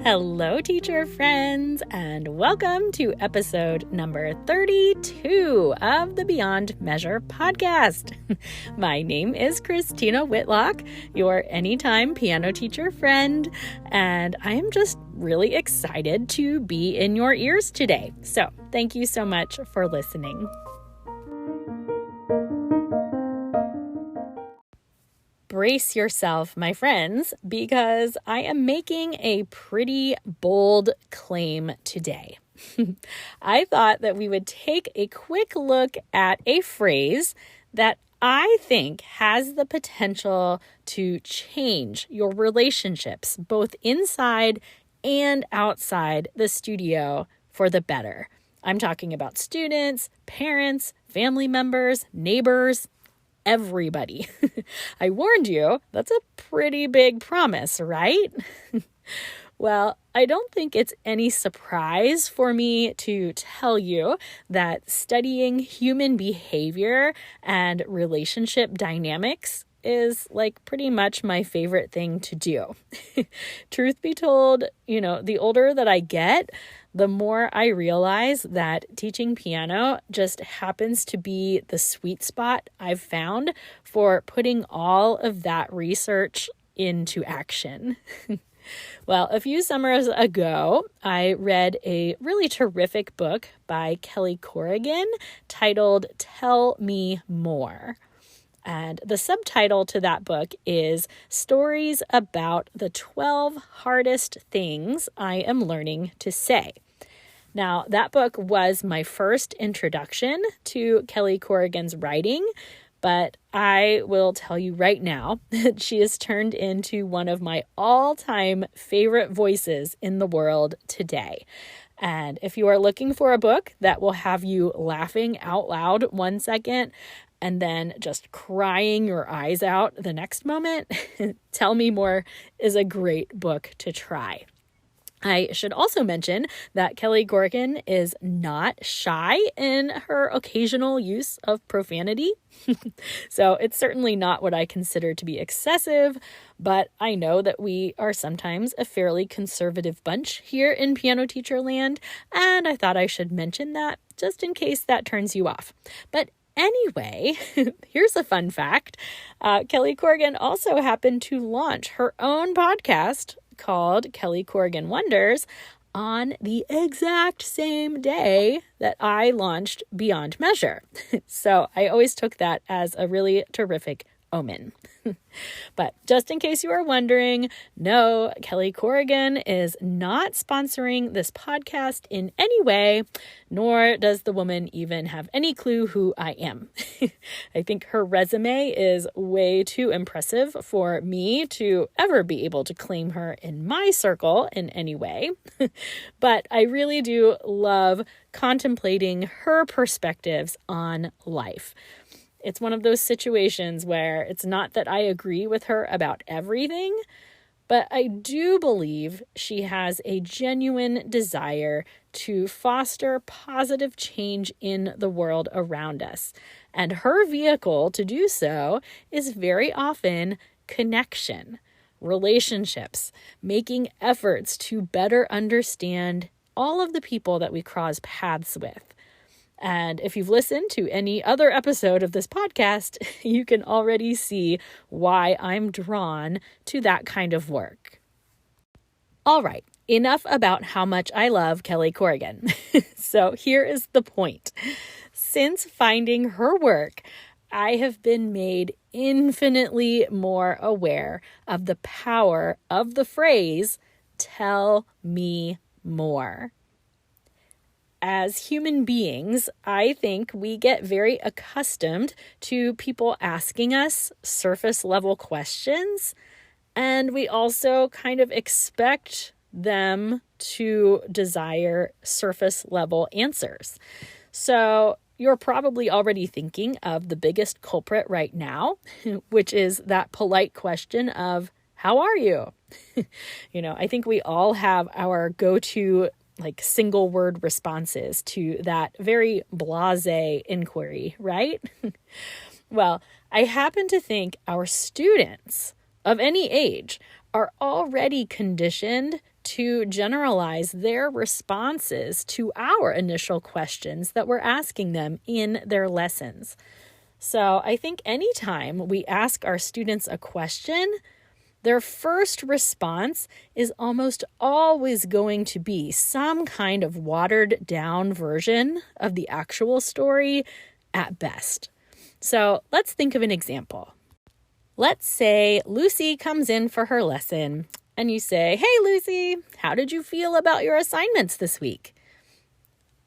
Hello, teacher friends, and welcome to episode number 32 of the Beyond Measure podcast. My name is Christina Whitlock, your anytime piano teacher friend, and I am just really excited to be in your ears today. So thank you so much for listening. Brace yourself, my friends, because I am making a pretty bold claim today. I thought that we would take a quick look at a phrase that I think has the potential to change your relationships, both inside and outside the studio for the better. I'm talking about students, parents, family members, neighbors, everybody. I warned you, that's a pretty big promise, right? Well, I don't think it's any surprise for me to tell you that studying human behavior and relationship dynamics is like pretty much my favorite thing to do. Truth be told, the older that I get, the more I realize that teaching piano just happens to be the sweet spot I've found for putting all of that research into action. Well, a few summers ago, I read a really terrific book by Kelly Corrigan titled Tell Me More. And the subtitle to that book is Stories About the 12 Hardest Things I Am Learning to Say. Now, that book was my first introduction to Kelly Corrigan's writing, but I will tell you right now that she has turned into one of my all-time favorite voices in the world today. And if you are looking for a book that will have you laughing out loud 1 second and then just crying your eyes out the next moment, Tell Me More is a great book to try. I should also mention that Kelly Corrigan is not shy in her occasional use of profanity. So it's certainly not what I consider to be excessive, but I know that we are sometimes a fairly conservative bunch here in piano teacher land, and I thought I should mention that just in case that turns you off. But anyway, here's a fun fact. Kelly Corrigan also happened to launch her own podcast called Kelly Corrigan Wonders on the exact same day that I launched Beyond Measure. So I always took that as a really terrific omen. But just in case you are wondering, no, Kelly Corrigan is not sponsoring this podcast in any way, nor does the woman even have any clue who I am. I think her resume is way too impressive for me to ever be able to claim her in my circle in any way. But I really do love contemplating her perspectives on life. It's one of those situations where it's not that I agree with her about everything, but I do believe she has a genuine desire to foster positive change in the world around us. And her vehicle to do so is very often connection, relationships, making efforts to better understand all of the people that we cross paths with. And if you've listened to any other episode of this podcast, you can already see why I'm drawn to that kind of work. All right, enough about how much I love Kelly Corrigan. So here is the point. Since finding her work, I have been made infinitely more aware of the power of the phrase, "Tell me more." As human beings, I think we get very accustomed to people asking us surface level questions, and we also kind of expect them to desire surface level answers. So you're probably already thinking of the biggest culprit right now, which is that polite question of, "How are you?" I think we all have our go-to single word responses to that very blasé inquiry, right? Well, I happen to think our students of any age are already conditioned to generalize their responses to our initial questions that we're asking them in their lessons. So I think anytime we ask our students a question, their first response is almost always going to be some kind of watered down version of the actual story at best. So let's think of an example. Let's say Lucy comes in for her lesson and you say, "Hey, Lucy, how did you feel about your assignments this week?"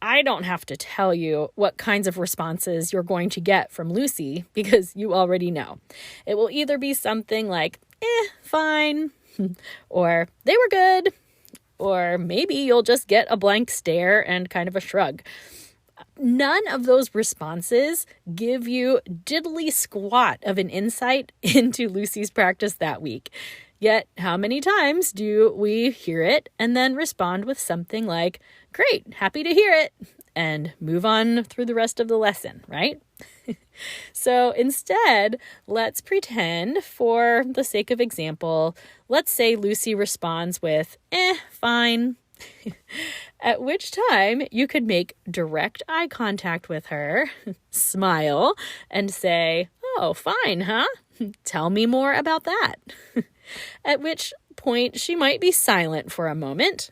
I don't have to tell you what kinds of responses you're going to get from Lucy because you already know. It will either be something like, fine, or they were good, or maybe you'll just get a blank stare and kind of a shrug. None of those responses give you diddly squat of an insight into Lucy's practice that week. Yet, how many times do we hear it and then respond with something like, "Great, happy to hear it," and move on through the rest of the lesson, right? So instead, let's pretend, for the sake of example, let's say Lucy responds with, fine. At which time you could make direct eye contact with her, smile, and say, "Oh, fine, huh? Tell me more about that." At which point she might be silent for a moment.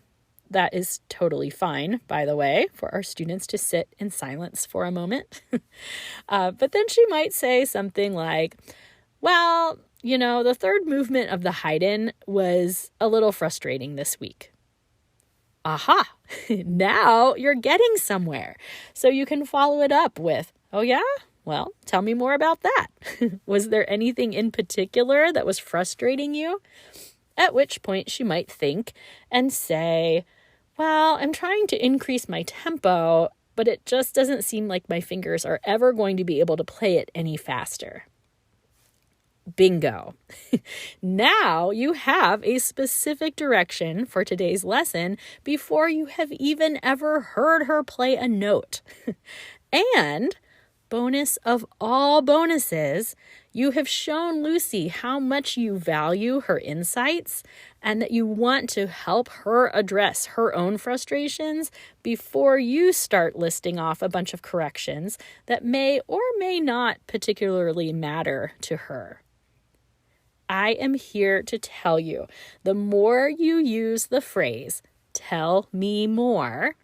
That is totally fine, by the way, for our students to sit in silence for a moment. But then she might say something like, "Well, the third movement of the Haydn was a little frustrating this week." Aha! Now you're getting somewhere. So you can follow it up with, "Oh yeah? Well, tell me more about that. Was there anything in particular that was frustrating you?" At which point she might think and say, "Well, I'm trying to increase my tempo, but it just doesn't seem like my fingers are ever going to be able to play it any faster." Bingo. Now you have a specific direction for today's lesson before you have even ever heard her play a note. And bonus of all bonuses, you have shown Lucy how much you value her insights and that you want to help her address her own frustrations before you start listing off a bunch of corrections that may or may not particularly matter to her. I am here to tell you, the more you use the phrase, "tell me more,"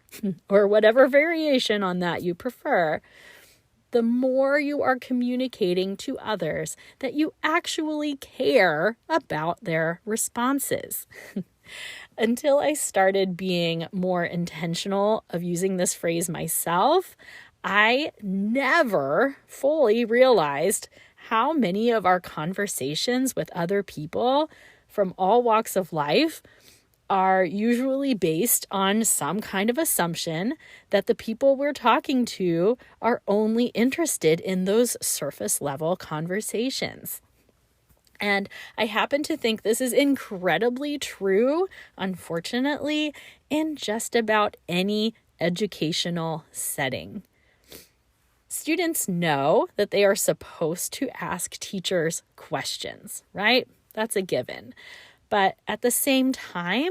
or whatever variation on that you prefer, the more you are communicating to others that you actually care about their responses. Until I started being more intentional of using this phrase myself, I never fully realized how many of our conversations with other people from all walks of life are usually based on some kind of assumption that the people we're talking to are only interested in those surface level conversations. And I happen to think this is incredibly true, unfortunately, in just about any educational setting. Students know that they are supposed to ask teachers questions, right? That's a given. But at the same time,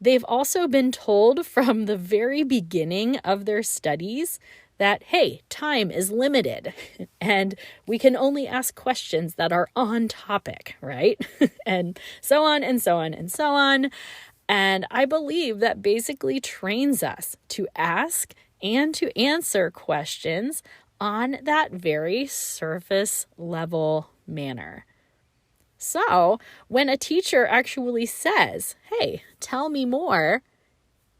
they've also been told from the very beginning of their studies that, hey, time is limited and we can only ask questions that are on topic, right? And so on and so on and so on. And I believe that basically trains us to ask and to answer questions on that very surface level manner. So when a teacher actually says, "Hey, tell me more,"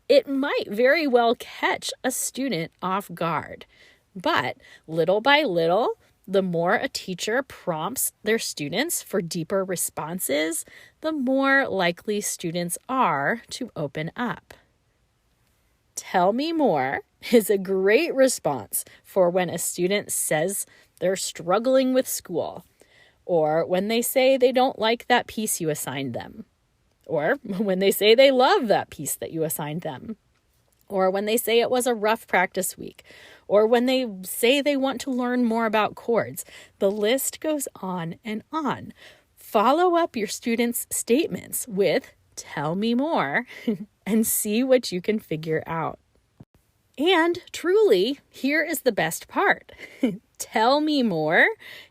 it might very well catch a student off guard. But little by little, the more a teacher prompts their students for deeper responses, the more likely students are to open up. "Tell me more" is a great response for when a student says they're struggling with school, or when they say they don't like that piece you assigned them, or when they say they love that piece that you assigned them, or when they say it was a rough practice week, or when they say they want to learn more about chords. The list goes on and on. Follow up your students' statements with tell me more and see what you can figure out. And truly, here is the best part. Tell me more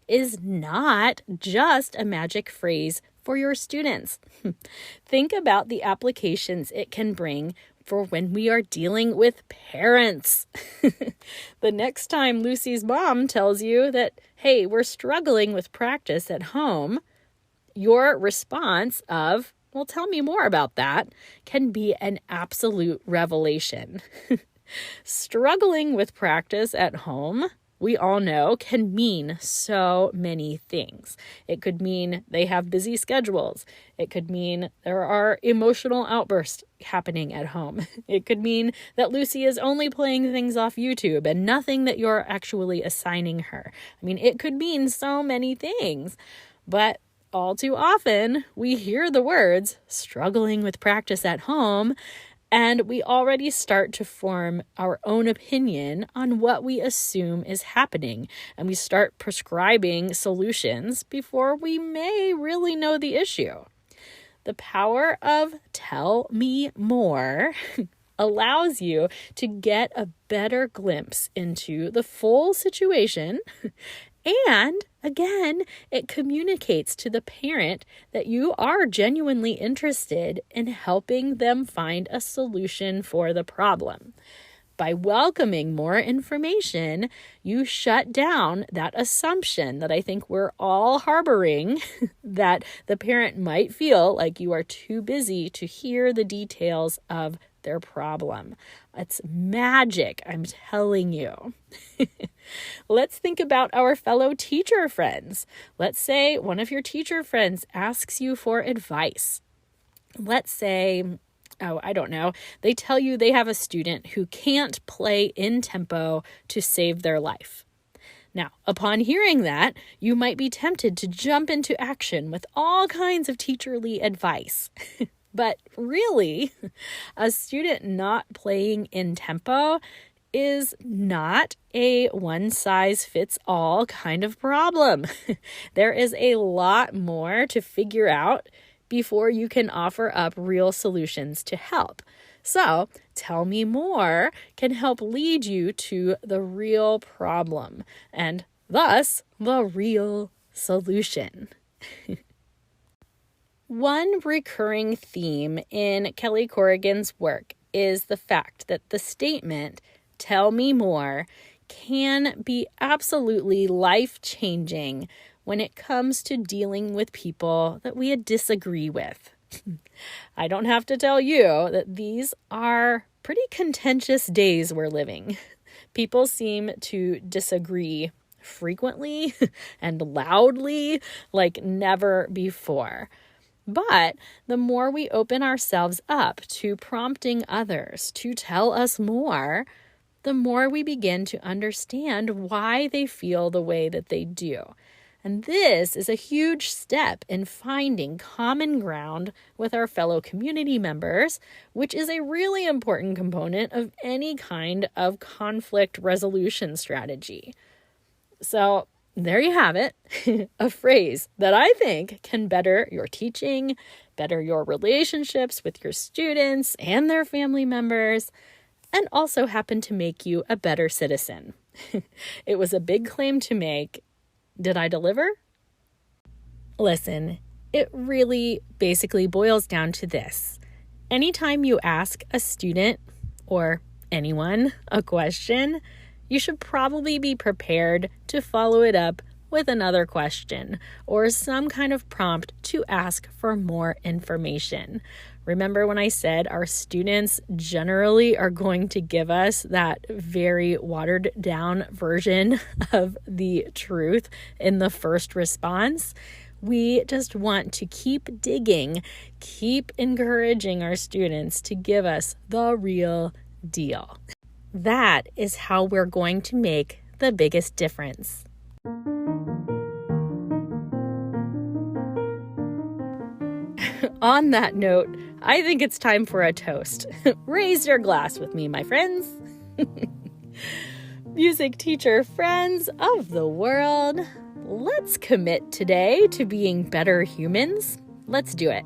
is not just a magic phrase for your students. Think about the applications it can bring for when we are dealing with parents. The next time Lucy's mom tells you that, hey, we're struggling with practice at home, your response of, well, tell me more about that, can be an absolute revelation. Struggling with practice at home, we all know, can mean so many things. It could mean they have busy schedules. It could mean there are emotional outbursts happening at home. It could mean that Lucy is only playing things off YouTube and nothing that you're actually assigning her. I mean, it could mean so many things, but all too often we hear the words struggling with practice at home, and we already start to form our own opinion on what we assume is happening. And we start prescribing solutions before we may really know the issue. The power of tell me more allows you to get a better glimpse into the full situation. And again, it communicates to the parent that you are genuinely interested in helping them find a solution for the problem. By welcoming more information, you shut down that assumption that I think we're all harboring, that the parent might feel like you are too busy to hear the details of their problem. It's magic, I'm telling you. Let's think about our fellow teacher friends. Let's say one of your teacher friends asks you for advice. Let's say, they tell you they have a student who can't play in tempo to save their life. Now, upon hearing that, you might be tempted to jump into action with all kinds of teacherly advice. But really, a student not playing in tempo is not a one-size-fits-all kind of problem. There is a lot more to figure out before you can offer up real solutions to help. So, tell me more can help lead you to the real problem and thus the real solution. One recurring theme in Kelly Corrigan's work is the fact that the statement, tell me more, can be absolutely life-changing when it comes to dealing with people that we disagree with. I don't have to tell you that these are pretty contentious days we're living. People seem to disagree frequently and loudly like never before. But the more we open ourselves up to prompting others to tell us more, the more we begin to understand why they feel the way that they do. And this is a huge step in finding common ground with our fellow community members, which is a really important component of any kind of conflict resolution strategy. So there you have it, a phrase that I think can better your teaching, better your relationships with your students and their family members, and also happen to make you a better citizen. It was a big claim to make. Did I deliver? Listen, it really basically boils down to this. Anytime you ask a student or anyone a question, you should probably be prepared to follow it up with another question or some kind of prompt to ask for more information. Remember when I said our students generally are going to give us that very watered down version of the truth in the first response? We just want to keep digging, keep encouraging our students to give us the real deal. That is how we're going to make the biggest difference. On that note, I think it's time for a toast. Raise your glass with me, my friends. Music teacher friends of the world, let's commit today to being better humans. let's do it.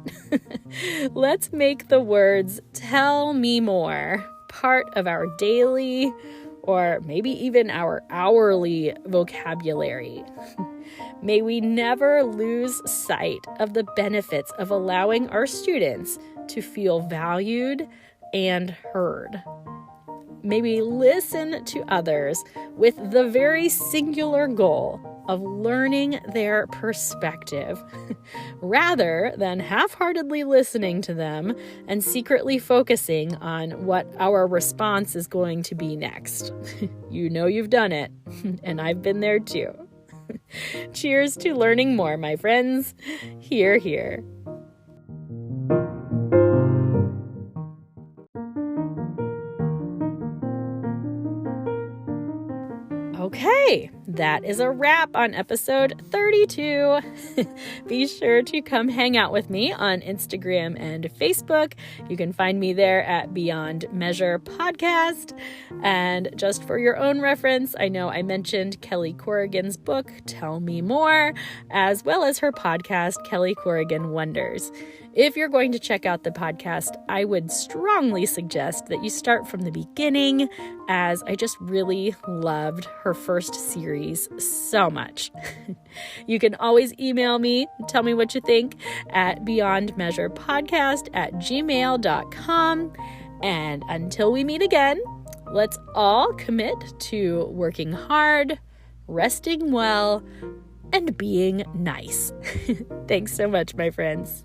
Let's make the words "tell me more" part of our daily or maybe even our hourly vocabulary. May we never lose sight of the benefits of allowing our students to feel valued and heard. May we listen to others with the very singular goal of learning their perspective, rather than half-heartedly listening to them and secretly focusing on what our response is going to be next. You know you've done it, and I've been there too. Cheers to learning more, my friends. Hear, hear. Okay, that is a wrap on episode 32. Be sure to come hang out with me on Instagram and Facebook. You can find me there at Beyond Measure Podcast. And just for your own reference, I know I mentioned Kelly Corrigan's book, Tell Me More, as well as her podcast, Kelly Corrigan Wonders. If you're going to check out the podcast, I would strongly suggest that you start from the beginning, as I just really loved her first series so much. You can always email me, tell me what you think, at beyondmeasurepodcast@gmail.com. And until we meet again, let's all commit to working hard, resting well, and being nice. Thanks so much, my friends.